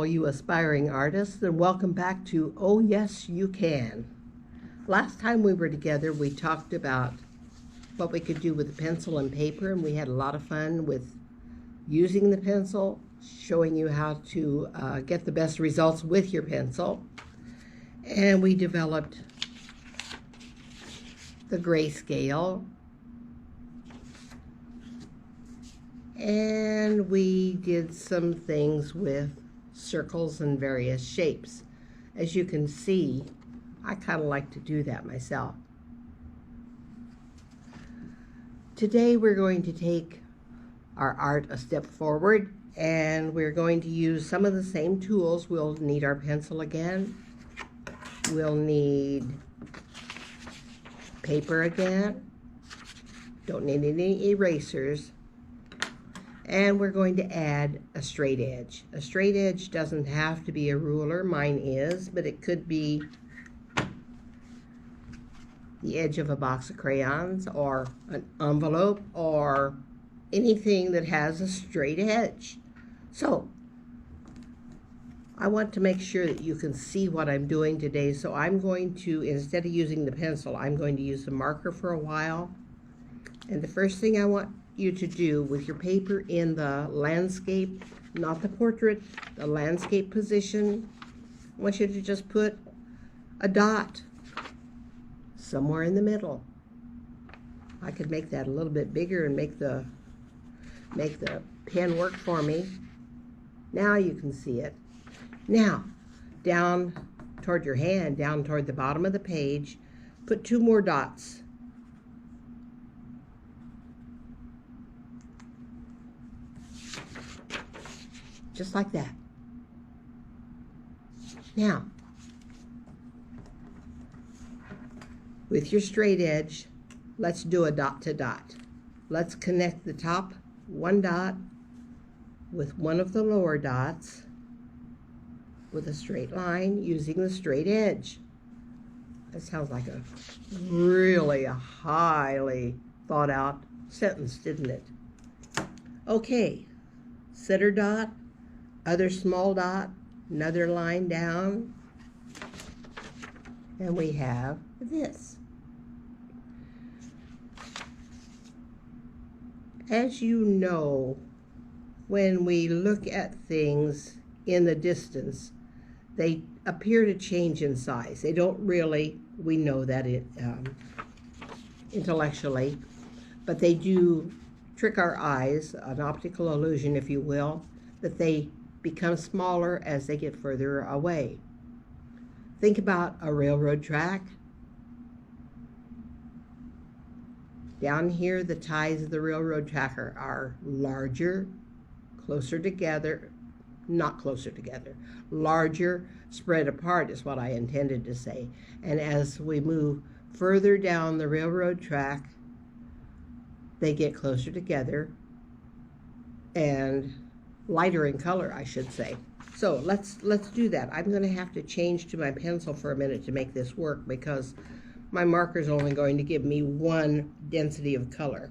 all you aspiring artists, and welcome back to Oh Yes You Can. Last time we were together, we talked about what we could do with pencil and paper, and we had a lot of fun with using the pencil, showing you how to get the best results with your pencil. And we developed the grayscale, and we did some things with circles and various shapes. As you can see, I kind of like to do that myself. Today we're going to take our art a step forward, and we're going to use some of the same tools. We'll need our pencil again. We'll need paper again. Don't need any erasers. And we're going to add a straight edge. A straight edge doesn't have to be a ruler. Mine is, but it could be the edge of a box of crayons or an envelope or anything that has a straight edge. So I want to make sure that you can see what I'm doing today. So I'm going to, instead of using the pencil, I'm going to use the marker for a while. And the first thing I want you to do with your paper in the landscape, not the portrait, the landscape position, I want you to just put a dot somewhere in the middle. I could make that a little bit bigger and make the pen work for me. Now you can see it. Now, down toward your hand, down toward the bottom of the page, put 2 more dots. Just like that. Now, with your straight edge, let's do a dot to dot. Let's connect the top 1 dot with one of the lower dots with a straight line using the straight edge. That sounds like a really highly thought out sentence, didn't it? Okay, center dot, other small dot, another line down, and we have this. As you know, when we look at things in the distance, they appear to change in size. They don't really, we know that intellectually, but they do trick our eyes, an optical illusion, if you will, that they become smaller as they get further away. Think about a railroad track. Down here, the ties of the railroad track are larger, closer together, not closer together, larger, spread apart is what I intended to say. And as we move further down the railroad track, they get closer together and lighter in color, I should say. So let's do that. I'm going to have to change to my pencil for a minute to make this work because my marker is only going to give me 1 density of color.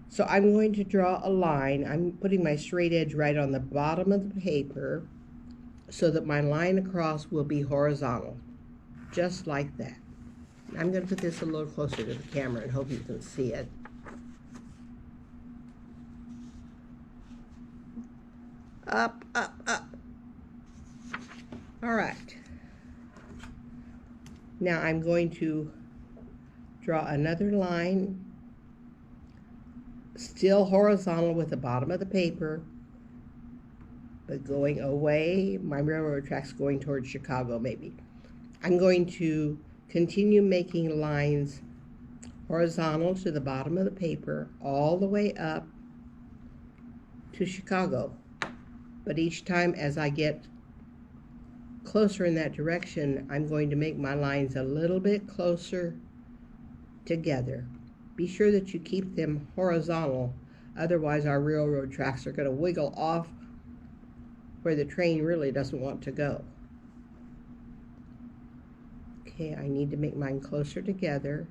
So I'm going to draw a line. I'm putting my straight edge right on the bottom of the paper so that my line across will be horizontal, just like that. I'm going to put this a little closer to the camera and hope you can see it. Up, up, up. All right. Now I'm going to draw another line, still horizontal with the bottom of the paper, but going away. My railroad track's going towards Chicago, maybe. I'm going to continue making lines horizontal to the bottom of the paper all the way up to Chicago. But each time as I get closer in that direction, I'm going to make my lines a little bit closer together. Be sure that you keep them horizontal, otherwise our railroad tracks are going to wiggle off where the train really doesn't want to go. Okay, I need to make mine closer together.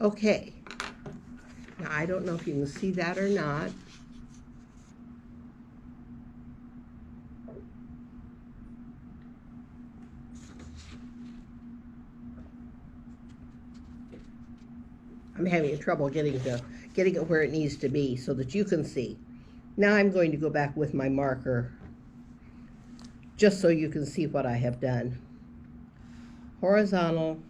Okay, now I don't know if you can see that or not. I'm having trouble getting it where it needs to be so that you can see. Now I'm going to go back with my marker just so you can see what I have done. Horizontal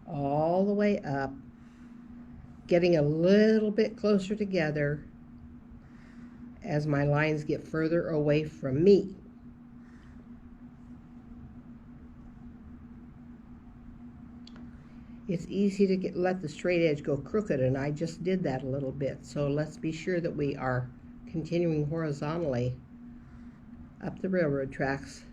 all the way up, getting a little bit closer together as my lines get further away from me. It's easy to let the straight edge go crooked, and I just did that a little bit. So let's be sure that we are continuing horizontally up the railroad tracks.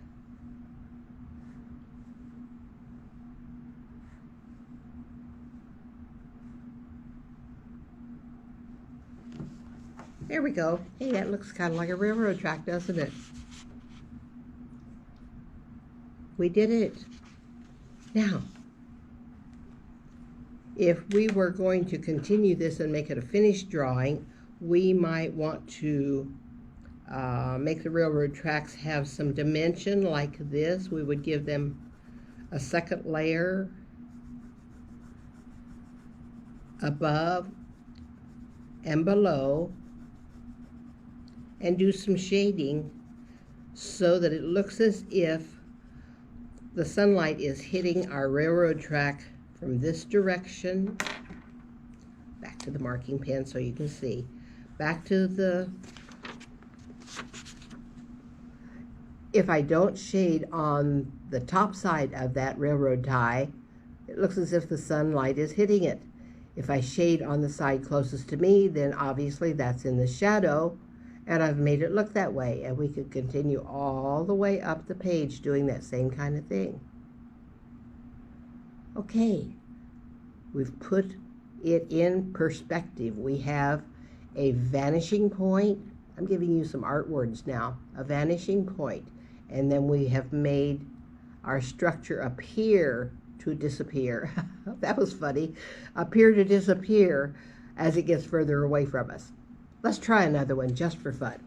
There we go. Hey, that looks kind of like a railroad track, doesn't it? We did it. Now, if we were going to continue this and make it a finished drawing, we might want to make the railroad tracks have some dimension like this. We would give them a second layer above and below and do some shading so that it looks as if the sunlight is hitting our railroad track from this direction, back to the marking pen so you can see, back to the, if I don't shade on the top side of that railroad tie, it looks as if the sunlight is hitting it. If I shade on the side closest to me, then obviously that's in the shadow, and I've made it look that way, and we could continue all the way up the page doing that same kind of thing. Okay, we've put it in perspective. We have a vanishing point. I'm giving you some art words now. A vanishing point. And then we have made our structure appear to disappear. That was funny. Appear to disappear as it gets further away from us. Let's try another one just for fun.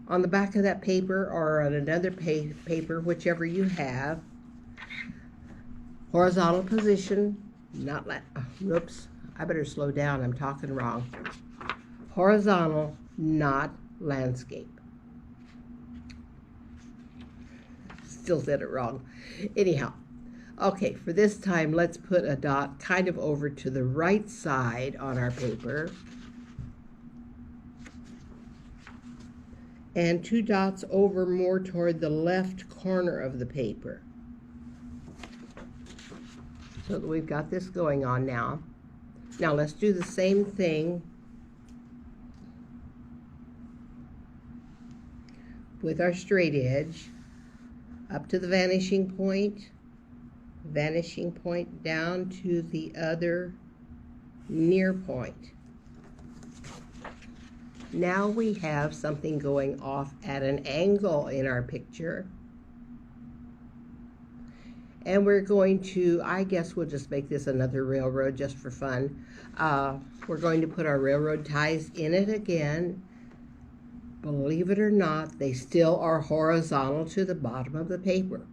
On the back of that paper or on another paper, whichever you have, horizontal position, not whoops, I better slow down, I'm talking wrong. Horizontal, not landscape. Still said it wrong. Anyhow, okay, for this time, let's put a dot kind of over to the right side on our paper. And 2 dots over more toward the left corner of the paper. So that we've got this going on now. Now let's do the same thing with our straight edge up to the vanishing point down to the other near point. Now we have something going off at an angle in our picture. And we're going to, I guess we'll just make this another railroad just for fun. We're going to put our railroad ties in it again. Believe it or not, they still are horizontal to the bottom of the paper.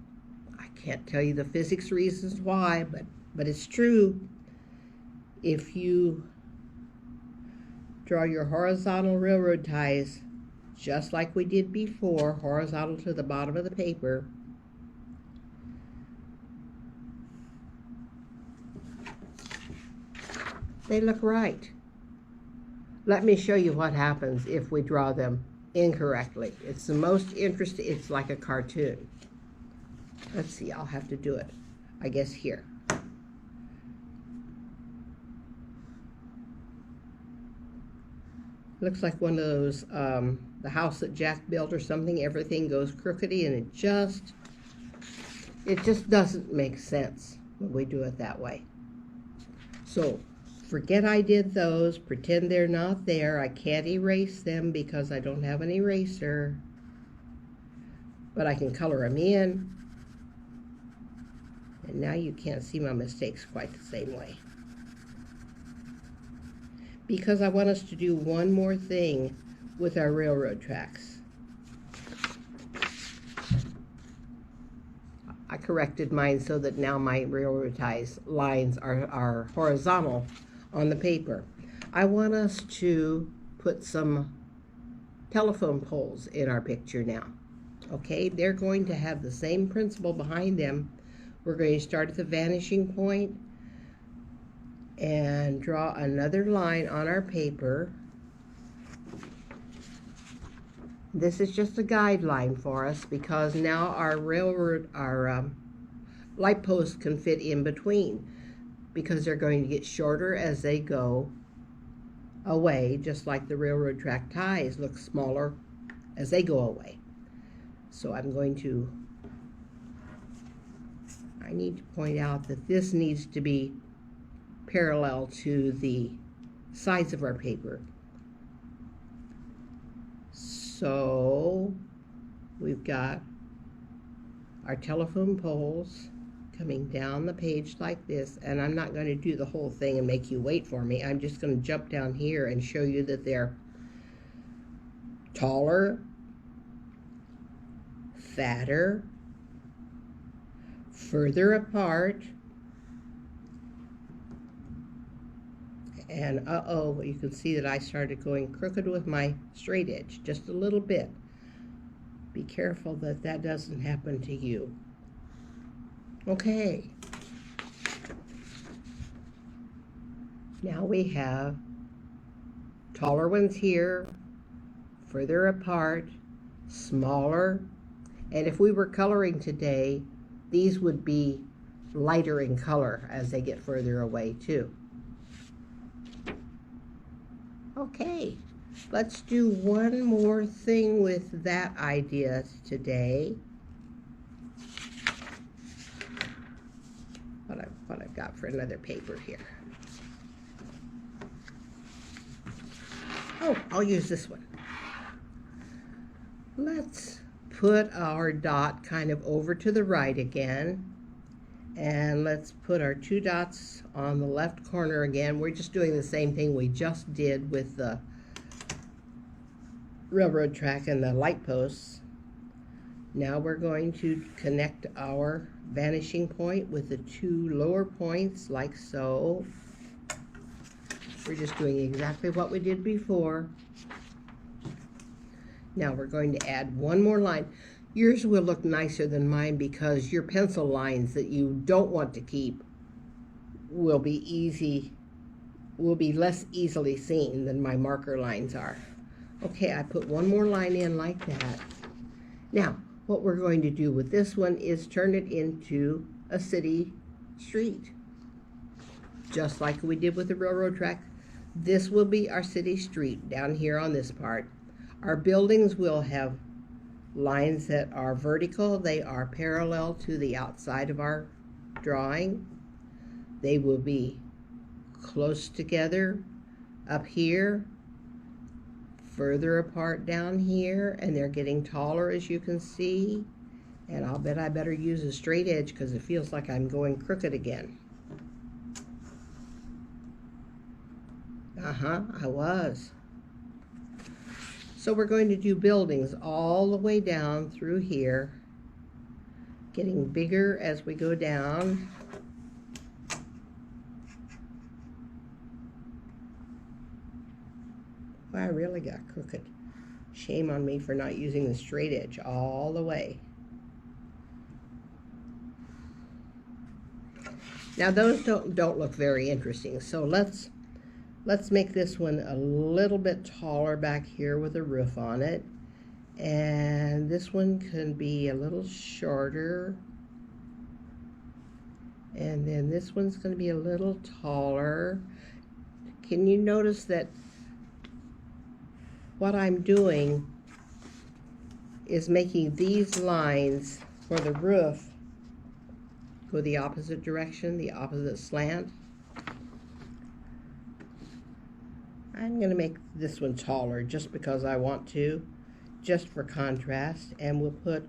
I can't tell you the physics reasons why, but it's true. If you draw your horizontal railroad ties just like we did before, horizontal to the bottom of the paper, they look right. Let me show you what happens if we draw them incorrectly. It's the most interesting, it's like a cartoon. Let's see, I'll have to do it, I guess here. Looks like one of those, the house that Jack built or something, everything goes crookedy, and it just doesn't make sense when we do it that way. So forget I did those, pretend they're not there. I can't erase them because I don't have an eraser, but I can color them in. And now you can't see my mistakes quite the same way. Because I want us to do one more thing with our railroad tracks. I corrected mine so that now my railroad ties lines are horizontal on the paper. I want us to put some telephone poles in our picture now. Okay, they're going to have the same principle behind them. We're going to start at the vanishing point and draw another line on our paper. This is just a guideline for us because now our light posts can fit in between, because they're going to get shorter as they go away, just like the railroad track ties look smaller as they go away. So I need to point out that this needs to be parallel to the sides of our paper. So we've got our telephone poles coming down the page like this, and I'm not going to do the whole thing and make you wait for me. I'm just going to jump down here and show you that they're taller, fatter, further apart, and you can see that I started going crooked with my straight edge just a little bit. Be careful that that doesn't happen to you. Okay. Now we have taller ones here, further apart, smaller, and if we were coloring today, these would be lighter in color as they get further away too. Okay, let's do one more thing with that idea today. What I've got for another paper here. Oh, I'll use this one. Let's put our dot kind of over to the right again. And let's put our two dots on the left corner again. We're just doing the same thing we just did with the railroad track and the light posts. Now we're going to connect our vanishing point with the two lower points like so. We're just doing exactly what we did before. Now we're going to add one more line. Yours will look nicer than mine because your pencil lines that you don't want to keep will be less easily seen than my marker lines are. Okay, I put one more line in like that. Now, what we're going to do with this one is turn it into a city street. Just like we did with the railroad track, this will be our city street down here on this part. Our buildings will have lines that are vertical. They are parallel to the outside of our drawing. They will be close together up here, further apart down here, and they're getting taller as you can see. And I'll bet I better use a straight edge because it feels like I'm going crooked again. I was. So we're going to do buildings all the way down through here, getting bigger as we go down. Well, I really got crooked. Shame on me for not using the straight edge all the way. Now those don't look very interesting, so let's make this one a little bit taller back here with a roof on it. And this one can be a little shorter. And then this one's going to be a little taller. Can you notice that what I'm doing is making these lines for the roof go the opposite direction, the opposite slant? I'm going to make this one taller just because I want to, just for contrast, and we'll put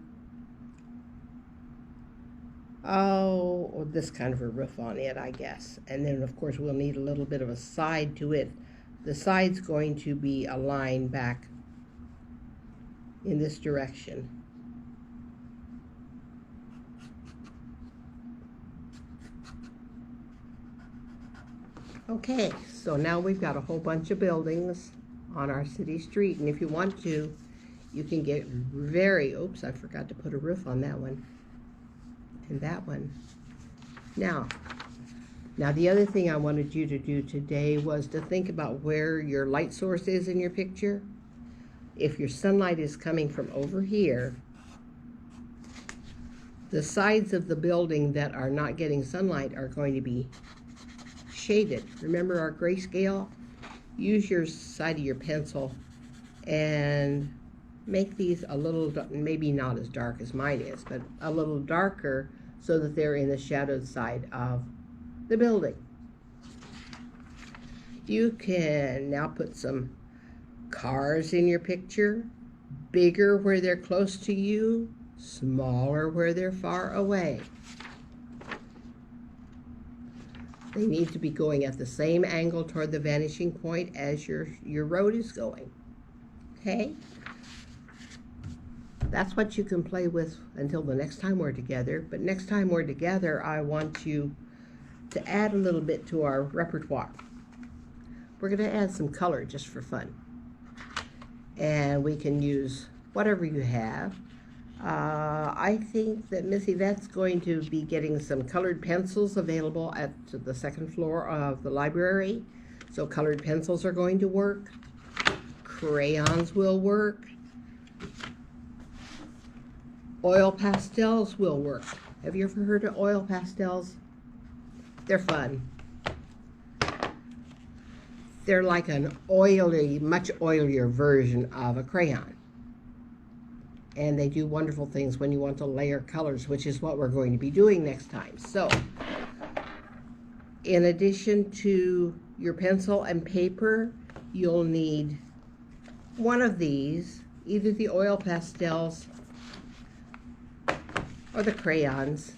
this kind of a roof on it, I guess. And then of course we'll need a little bit of a side to it. The side's going to be a line back in this direction. Okay, so now we've got a whole bunch of buildings on our city street, and if you want to, you can get oops, I forgot to put a roof on that one and that one. Now the other thing I wanted you to do today was to think about where your light source is in your picture. If your sunlight is coming from over here, the sides of the building that are not getting sunlight are going to be shaded. Remember our grayscale? Use your side of your pencil and make these a little, maybe not as dark as mine is, but a little darker so that they're in the shadowed side of the building. You can now put some cars in your picture, bigger where they're close to you, smaller where they're far away. They need to be going at the same angle toward the vanishing point as your road is going. Okay? That's what you can play with until the next time we're together. But next time we're together, I want you to add a little bit to our repertoire. We're going to add some color just for fun. And we can use whatever you have. I think that Miss Yvette's going to be getting some colored pencils available at the second floor of the library. So colored pencils are going to work. Crayons will work. Oil pastels will work. Have you ever heard of oil pastels? They're fun. They're like an oily, much oilier version of a crayon. And they do wonderful things when you want to layer colors, which is what we're going to be doing next time. So, in addition to your pencil and paper, you'll need one of these, either the oil pastels or the crayons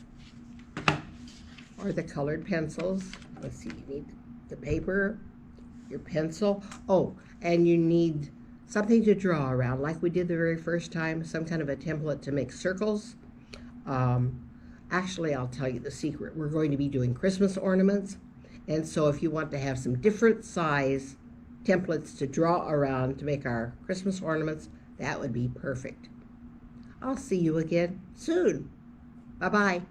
or the colored pencils. Let's see, you need the paper, your pencil. Oh, and you need something to draw around, like we did the very first time, some kind of a template to make circles. Actually, I'll tell you the secret. We're going to be doing Christmas ornaments, and so if you want to have some different size templates to draw around to make our Christmas ornaments, that would be perfect. I'll see you again soon. Bye-bye.